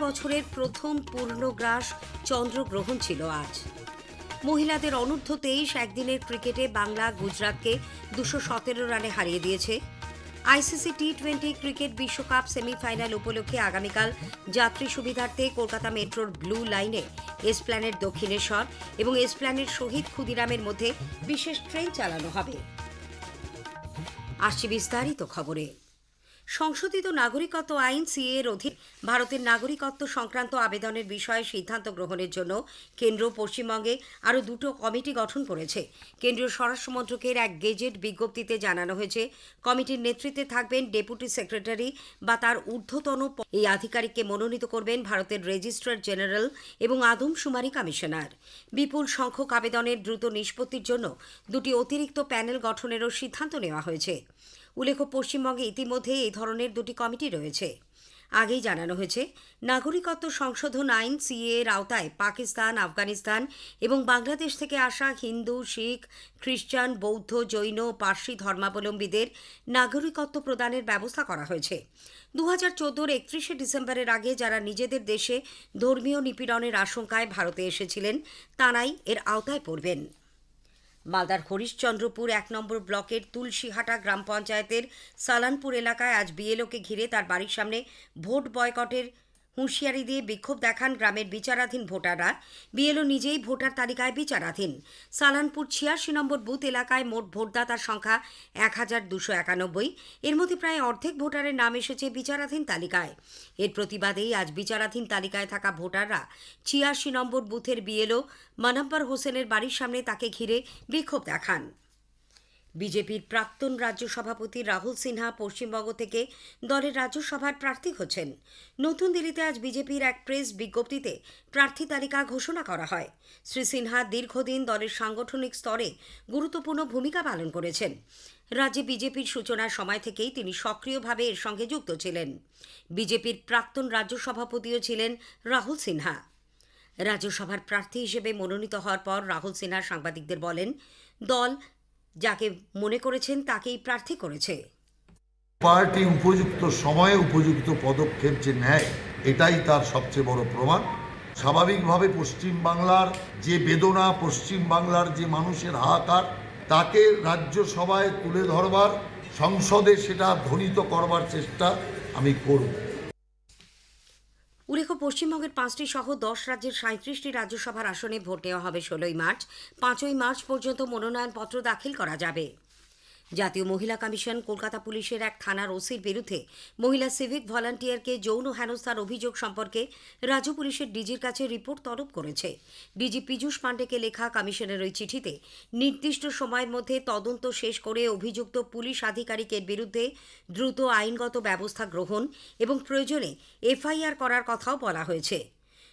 বছরের প্রথম পূর্ণগ্রাস চন্দ্রগ্রহণ ছিল আজ। মহিলাদের অনূর্ধ্ব 23 একদিনের ক্রিকেটে বাংলা গুজরাটকে 217 রানে হারিয়ে দিয়েছে। আইসিসি টি-20 ক্রিকেট বিশ্বকাপ সেমিফাইনাল উপলক্ষে আগামীকাল যাত্রী সুবিধার্থে কলকাতা মেট্রোর ব্লু লাইনে এসপ্ল্যানেড দক্ষিণেশ্বর এবং এসপ্ল্যানেড শহীদ ক্ষুদিরামের মধ্যে বিশেষ ট্রেন চালানো হবে। আসছে বিস্তারিত খবরে। সংশোধিত নাগরিকত্ব আইন সিএ এর অধীন ভারতের নাগরিকত্ব সংক্রান্ত আবেদনের বিষয়ে সিদ্ধান্ত গ্রহণের জন্য কেন্দ্র পশ্চিমবঙ্গে আরও দুটো কমিটি গঠন করেছে। কেন্দ্রীয় স্বরাষ্ট্র মন্ত্রকের এক গেজেট বিজ্ঞপ্তিতে জানানো হয়েছে, কমিটির নেতৃত্বে থাকবেন ডেপুটি সেক্রেটারি বা তার ঊর্ধ্বতন। এই আধিকারিককে মনোনীত করবেন ভারতের রেজিস্ট্রার জেনারেল এবং আদমশুমারি কমিশনার। বিপুল সংখ্যক আবেদনের দ্রুত নিষ্পত্তির জন্য দুটি অতিরিক্ত প্যানেল গঠনেরও সিদ্ধান্ত নেওয়া হয়েছে। উল্লেখ্য, পশ্চিমবঙ্গে ইতিমধ্যে এই ধরনের দুটি কমিটি রয়েছে। আগেই জানানো হয়েছে, নাগরিকত্ব সংশোধন আইন সিএ এর আওতায় পাকিস্তান, আফগানিস্তান এবং বাংলাদেশ থেকে আসা হিন্দু, শিখ, খ্রিস্টান, বৌদ্ধ, জৈন ও পার্সি ধর্মাবলম্বীদের নাগরিকত্ব প্রদানের ব্যবস্থা করা হয়েছে। 2014-র 31শে ডিসেম্বরের আগে যারা নিজেদের দেশে ধর্মীয় নিপীড়নের আশঙ্কায় ভারতে এসেছিলেন, তাঁরাই এর আওতায় পড়বেন। মালদার হরিশ্চন্দ্রপুর 1 নম্বর ব্লকের তুলসীহাটা গ্রাম পঞ্চায়েতের সালানপুর এলাকায় আজ বিএলওকে ঘিরে তার বাড়ির সামনে ভোট বয়কটের হুঁশিয়ারি দিয়ে বিক্ষোভ দেখান গ্রামের বিচারাধীন ভোটাররা। বিএলও নিজেই ভোটার তালিকায় বিচারাধীন। সালানপুর 86 নম্বর বুথ এলাকায় মোট ভোটদাতার সংখ্যা 1291। এর মধ্যে প্রায় অর্ধেক ভোটারের নাম এসেছে বিচারাধীন তালিকায়। এর প্রতিবাদেই আজ বিচারাধীন তালিকায় থাকা ভোটাররা 86 নম্বর বুথের বিএলও মানব্বর হোসেনের বাড়ির সামনে তাকে ঘিরে বিক্ষোভ দেখান। বিজেপির প্রাক্তন রাজ্য সভাপতি রাহুল সিনহা পশ্চিমবঙ্গ থেকে দলের রাজ্যসভার প্রার্থী হচ্ছেন। নতুন দিল্লিতে আজ বিজেপির এক প্রেস বিজ্ঞপ্তিতে প্রার্থী তালিকা ঘোষণা করা হয়। শ্রী সিনহা দীর্ঘদিন দলের সাংগঠনিক স্তরে গুরুত্বপূর্ণ ভূমিকা পালন করেছেন। রাজ্যে বিজেপির সূচনার সময় থেকেই তিনি সক্রিয়ভাবে এর সঙ্গে যুক্ত ছিলেন। বিজেপির প্রাক্তন রাজ্য সভাপতিও ছিলেন রাহুল সিনহা। রাজ্যসভার প্রার্থী হিসেবে মনোনীত হওয়ার পর রাহুল সিনহা সাংবাদিকদের বলেন, দল যাকে মনে করেছেন তাকেই প্রার্থী করেছে। পার্টি উপযুক্ত সময়ে উপযুক্ত পদক্ষেপ যে নেয়, এটাই তার সবচেয়ে বড় প্রমাণ। স্বাভাবিকভাবে পশ্চিমবাংলার যে বেদনা, পশ্চিমবাংলার যে মানুষের হাহাকার, তাকে রাজ্যসভায় তুলে ধরবার, সংসদে সেটা ধ্বনিত করবার চেষ্টা আমি করব। উল্লেখ্য, পশ্চিমবঙ্গের 5টি সহ 10 রাজ্যের 37টি রাজ্যসভার আসনে ভোট নেওয়া হবে 16ই মার্চ। 5ই মার্চ পর্যন্ত মনোনয়নপত্র দাখিল করা যাবে। জাতীয় মহিলা কমিশন কলকাতা পুলিশের এক থানার ওসির বিরুদ্ধে মহিলা সিভিক ভলান্টিয়ারকে যৌন হেনস্থার অভিযোগ সম্পর্কে রাজ্য পুলিশের ডিজির কাছে রিপোর্ট তলব করেছে। ডিজি পীযূষ পাণ্ডেকে লেখা কমিশনের ওই চিঠিতে নির্দিষ্ট সময়ের মধ্যে তদন্ত শেষ করে অভিযুক্ত পুলিশ আধিকারিকের বিরুদ্ধে দ্রুত আইনগত ব্যবস্থা গ্রহণ এবং প্রয়োজনে এফআইআর করার কথাও বলা হয়েছে।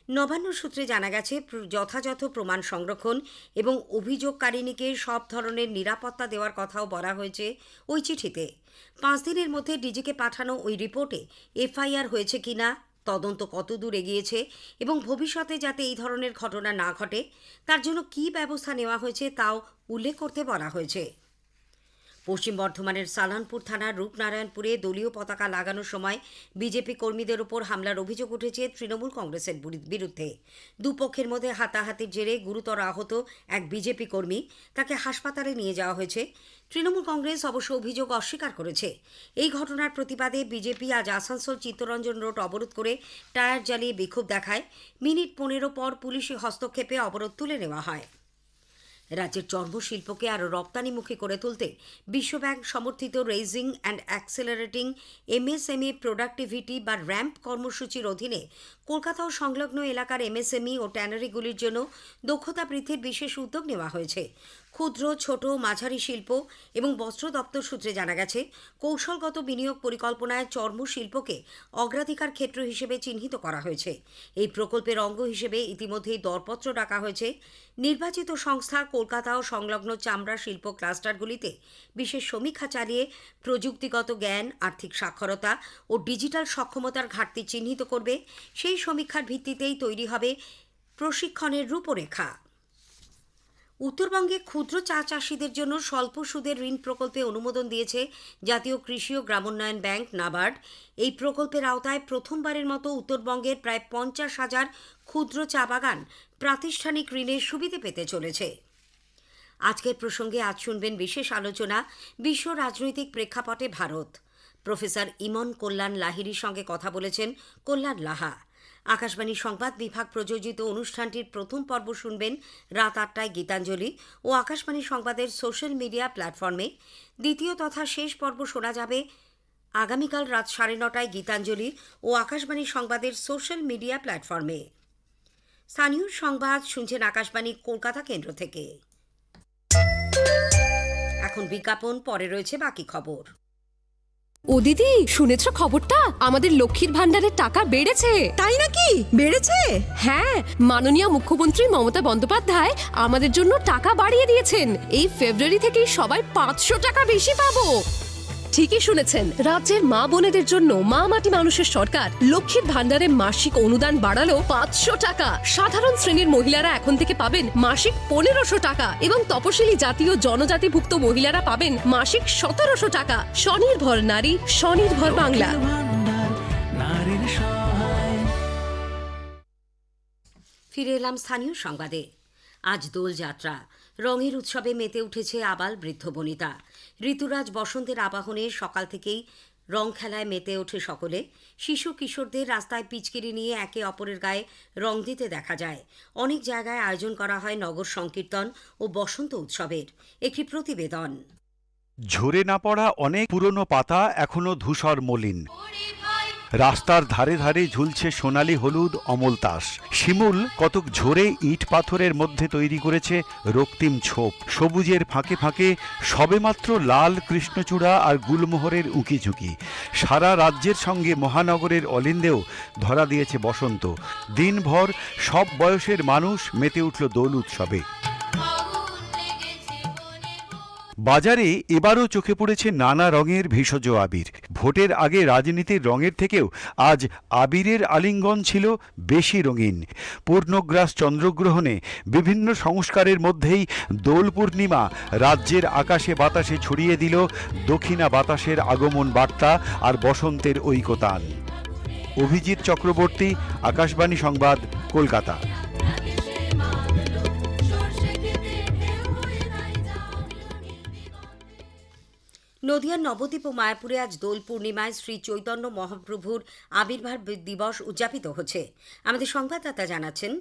নবান্ন সূত্রে জানা গেছে, যথাযথ প্রমাণ সংরক্ষণ এবং অভিযোগকারিণীকে সব ধরনের নিরাপত্তা দেওয়ার কথাও বলা হয়েছে ওই চিঠিতে। 5 দিনের মধ্যে ডিজিকে পাঠানো ওই রিপোর্টে এফআইআর হয়েছে কিনা, তদন্ত কতদূর এগিয়েছে এবং ভবিষ্যতে যাতে এই ধরনের ঘটনা না ঘটে তার জন্য কী ব্যবস্থা নেওয়া হয়েছে তাও উল্লেখ করতে বলা হয়েছে। পশ্চিম বর্ধমানের সালানপুর থানার রূপনারায়ণপুরে দলীয় পতাকা লাগানোর সময় বিজেপি কর্মীদের ওপর হামলার অভিযোগ উঠেছে তৃণমূল কংগ্রেসের বিরুদ্ধে। দুপক্ষের মধ্যে হাতাহাতির জেরে গুরুতর আহত এক বিজেপি কর্মী, তাকে হাসপাতালে নিয়ে যাওয়া হয়েছে। তৃণমূল কংগ্রেস অবশ্য অভিযোগ অস্বীকার করেছে। এই ঘটনার প্রতিবাদে বিজেপি আজ আসানসোল চিত্তরঞ্জন রোড অবরোধ করে টায়ার জ্বালিয়ে বিক্ষোভ দেখায়। মিনিট 15 পর পুলিশি হস্তক্ষেপে অবরোধ তুলে নেওয়া হয়। রাজ্যের চর্মশিল্পকে আরও রপ্তানিমুখী করে তুলতে বিশ্বব্যাংক সমর্থিত raising and accelerating MSME productivity বা র্যাম্প কর্মসূচির অধীনে কলকাতা ও সংলগ্ন এলাকার এমএসএমই ও ট্যানারিগুলির জন্য দক্ষতা বৃদ্ধির বিশেষ উদ্যোগ নেওয়া হয়েছে। ক্ষুদ্র, ছোট, মাঝারি শিল্প এবং বস্ত্র দপ্তর সূত্রে জানা গেছে, কৌশলগত বিনিয়োগ পরিকল্পনায় চর্মশিল্পকে অগ্রাধিকার ক্ষেত্র হিসেবে চিহ্নিত করা হয়েছে। এই প্রকল্পের অঙ্গ হিসেবে ইতিমধ্যেই দরপত্র ডাকা হয়েছে। নির্বাচিত সংস্থা কলকাতা ও সংলগ্ন চামড়া শিল্প ক্লাস্টারগুলিতে বিশেষ সমীক্ষা চালিয়ে প্রযুক্তিগত জ্ঞান, আর্থিক সাক্ষরতা ও ডিজিটাল সক্ষমতার ঘাটতি চিহ্নিত করবে। সেই সমীক্ষার ভিত্তিতেই তৈরি হবে প্রশিক্ষণের রূপরেখা। উত্তরবঙ্গে ক্ষুদ্র চা চাষিদের জন্য স্বল্প সুদের ঋণ প্রকল্পে অনুমোদন দিয়েছে জাতীয় কৃষি ও গ্রামোন্নয়ন ব্যাংক নাবার্ড। এই প্রকল্পের আওতায় প্রথমবারের মতো উত্তরবঙ্গের প্রায় 50,000 ক্ষুদ্র চা বাগান প্রাতিষ্ঠানিক ঋণের সুবিধে পেতে চলেছে। আজকের প্রসঙ্গে আজ শুনবেন বিশেষ আলোচনা বিশ্ব রাজনৈতিক প্রেক্ষাপটে ভারত। প্রফেসর ইমন কল্যাণ লাহিড়ির সঙ্গে কথা বলেছেন কল্যাণ লাহা। আকাশবাণী সংবাদ বিভাগ প্রযোজিত অনুষ্ঠানটির প্রথম পর্ব শুনবেন রাত 8টায় গীতাঞ্জলি ও আকাশবাণী সংবাদের সোশ্যাল মিডিয়া প্ল্যাটফর্মে। দ্বিতীয় তথা শেষ পর্ব শোনা যাবে আগামীকাল রাত 9:30টায় গীতাঞ্জলি ও আকাশবাণী সংবাদের সোশ্যাল মিডিয়া প্ল্যাটফর্মে। স্থানীয় সংবাদ শুনছেন আকাশবাণী কলকাতা কেন্দ্র থেকে। এখন বিজ্ঞাপন, পরে রয়েছে বাকি খবর। ও দিদি, শুনেছ খবরটা? আমাদের লক্ষ্মীর ভান্ডারের টাকা বেড়েছে। তাই নাকি? বেড়েছে? হ্যাঁ, মাননীয় মুখ্যমন্ত্রী মমতা বন্দ্যোপাধ্যায় আমাদের জন্য টাকা বাড়িয়ে দিয়েছেন। এই ফেব্রুয়ারি থেকেই সবাই 500 টাকা বেশি পাবো। ঠিকই শুনেছেন, রাজ্যের মা বোনেদের জন্য মা মাটি মানুষের সরকার লক্ষ্মীর ভান্ডারে মাসিক অনুদান বাড়ালো 500 টাকা। সাধারণ শ্রেণীর মহিলারা এখন থেকে পাবেন মাসিক 1500 টাকা এবং তপশিলি জাতি ও জনজাতিভুক্ত মহিলারা পাবেন মাসিক 1700 টাকা। স্বনির্ভর নারী, স্বনির্ভর বাংলা। ফিরে এলাম স্থানীয় সংবাদে। আজ দোলযাত্রা, রঙের উৎসবে মেতে উঠেছে আবাল বৃদ্ধ বনিতা। ঋতুরাজ বসন্তের আবাহনে সকাল থেকেই রং খেলায় মেতে ওঠে সকলে। শিশু কিশোরদের রাস্তায় পিচকিরি নিয়ে একে অপরের গায়ে রং দিতে দেখা যায়। অনেক জায়গায় আয়োজন করা হয় নগর সংকীর্তন ও বসন্ত উৎসবের। একটি প্রতিবেদন। ঝরে না পড়া অনেক পুরনো পাতা এখনো ধূসর মলিন। রাস্তার ধারে ধারে ঝুলছে সোনালি হলুদ অমল তাস। শিমুল কতক ঝরে ইট পাথরের মধ্যে তৈরি করেছে রক্তিম ছোপ। সবুজের ফাঁকে ফাঁকে সবেমাত্র লাল কৃষ্ণচূড়া আর গুলমোহরের উঁকিঝুঁকি। সারা রাজ্যের সঙ্গে মহানগরের অলিন্দেও ধরা দিয়েছে বসন্ত। দিনভর সব বয়সের মানুষ মেতে উঠল দোল উৎসবে। বাজারে এবারও চোখে পড়েছে নানা রঙের ভেষজ আবির। ভোটের আগে রাজনীতির রঙের থেকেও আজ আবিরের আলিঙ্গন ছিল বেশি রঙিন। পূর্ণগ্রাস চন্দ্রগ্রহণে বিভিন্ন সংস্কারের মধ্যেই দোল পূর্ণিমা রাজ্যের আকাশে বাতাসে ছড়িয়ে দিল দক্ষিণা বাতাসের আগমন বার্তা আর বসন্তের ঐকতান। অভিজিৎ চক্রবর্তী, আকাশবাণী সংবাদ, কলকাতা। নদিয়ার নবদ্বীপ ও মায়াপুরে আজ দোল পূর্ণিমায় শ্রী চৈতন্য মহাপ্রভুর আবির্ভাব দিবস উদযাপিত হচ্ছে। আমাদের সংবাদদাতা জানাচ্ছেন,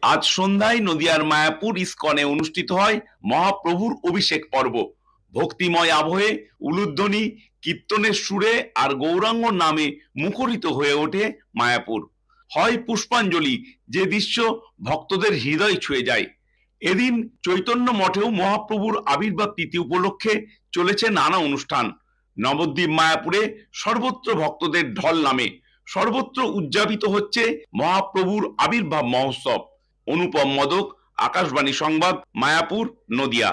আজ সন্ধ্যায় নদিয়ার মায়াপুর ইস্কনে অনুষ্ঠিত হয় মহাপ্রভুর অভিষেক পর্ব। ভক্তিময় আবহে উলুধ্বনি, কীর্তনের সুরে আর গৌরাঙ্গ নামে মুখরিত হয়ে ওঠে মায়াপুর। হয় পুষ্পাঞ্জলি, যে দৃশ্য ভক্তদের হৃদয় ছুঁয়ে যায়। এদিন চৈতন্য মঠেও মহাপ্রভুর আবির্ভাব তিথি উপলক্ষে চলেছে নানা অনুষ্ঠান। নবদ্বীপ মায়াপুরে সর্বত্র ভক্তদের ঢল নামে। সর্বত্র উদযাপিত হচ্ছে মহাপ্রভুর আবির্ভাব মহোৎসব। অনুপম মদক, আকাশবাণী সংবাদ, মায়াপুর, নদিয়া।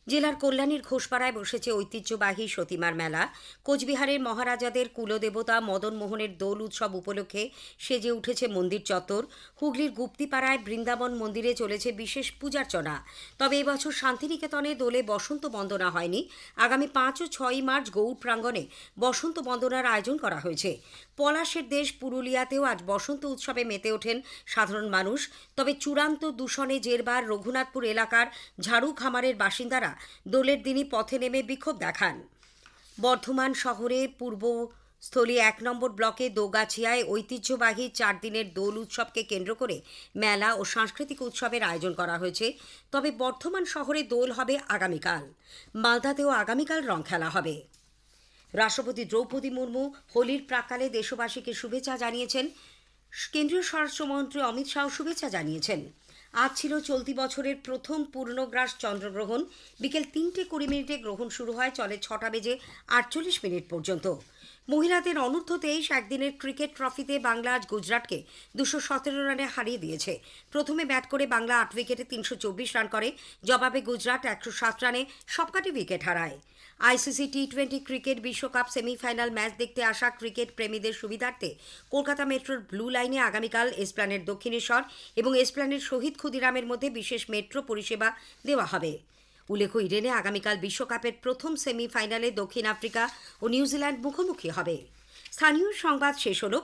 জেলার কল্যাণীর ঘোষপাড়ায় বসেছে ঐতিহ্যবাহী সতীমার মেলা। কোচবিহারের মহারাজাদের কুলদেবতা মদন মোহনের দোল উৎসব উপলক্ষে সেজে উঠেছে মন্দির চত্বর। হুগলির গুপ্তিপাড়ায় বৃন্দাবন মন্দিরে চলেছে বিশেষ পূজার্চনা। তবে এবছর শান্তিনিকেতনে দোলে বসন্ত বন্দনা হয়নি। আগামী 5 ও 6 মার্চ গৌড় প্রাঙ্গণে বসন্ত বন্দনার আয়োজন করা হয়েছে। পলাশের দেশ পুরুলিয়াতেও আজ বসন্ত উৎসবে মেতে ওঠেন সাধারণ মানুষ। তবে চূড়ান্ত দূষণে জেরবার রঘুনাথপুর এলাকার ঝাড়ু খামারের বাসিন্দারা দোলের দিনই পথে নেমে বিক্ষোভ দেখান। বর্ধমান শহরে পূর্বস্থলী 1 নম্বর ব্লকে দোগাছিয়ায় ঐতিহ্যবাহী 4 দিনের দোল উৎসবকে কেন্দ্র করে মেলা ও সাংস্কৃতিক উৎসবের আয়োজন করা হয়েছে। তবে বর্ধমান শহরে দোল হবে আগামীকাল। মালদাতেও আগামীকাল রং খেলা হবে। রাষ্ট্রপতি দ্রৌপদী মুর্মু হোলির প্রাক্কালে দেশবাসীকে শুভেচ্ছা জানিয়েছেন। কেন্দ্রীয় স্বরাষ্ট্রমন্ত্রী অমিত শাহ শুভেচ্ছা জানিয়েছেন। আজ ছিল চলতি বছরের প্রথম পূর্ণগ্রাস চন্দ্রগ্রহণ। বিকেল 3:20 গ্রহণ শুরু হয়, চলে 6টা বেজে 48 মিনিট পর্যন্ত। মহিলাদের অনূর্ধ্ব 23 একদিনের ক্রিকেট ট্রফিতে বাংলা আজ গুজরাটকে 217 রানে হারিয়ে দিয়েছে। প্রথমে ব্যাট করে বাংলা 8 উইকেটে 324 রান করে, জবাবে গুজরাট 107 রানে সবকটি উইকেট হারায়। আইসিসি টি20 ক্রিকেট বিশ্বকাপ সেমিফাইনাল ম্যাচ দেখতে আসা ক্রিকেট প্রেমীদের সুবিধার্থে কলকাতা মেট্রোর ব্লু লাইনে আগামীকাল এসপ্ল্যানেড দক্ষিণেশ্বর এবং এসপ্ল্যানেড শহীদ ক্ষুদিরামের মধ্যে বিশেষ মেট্রো পরিষেবা দেওয়া হবে। উল্লেখ্য, ইডেনে আগামীকাল বিশ্বকাপের প্রথম সেমিফাইনালে দক্ষিণ আফ্রিকা ও নিউজিল্যান্ড মুখোমুখি হবে। স্থানীয় সংবাদ শেষ হলো।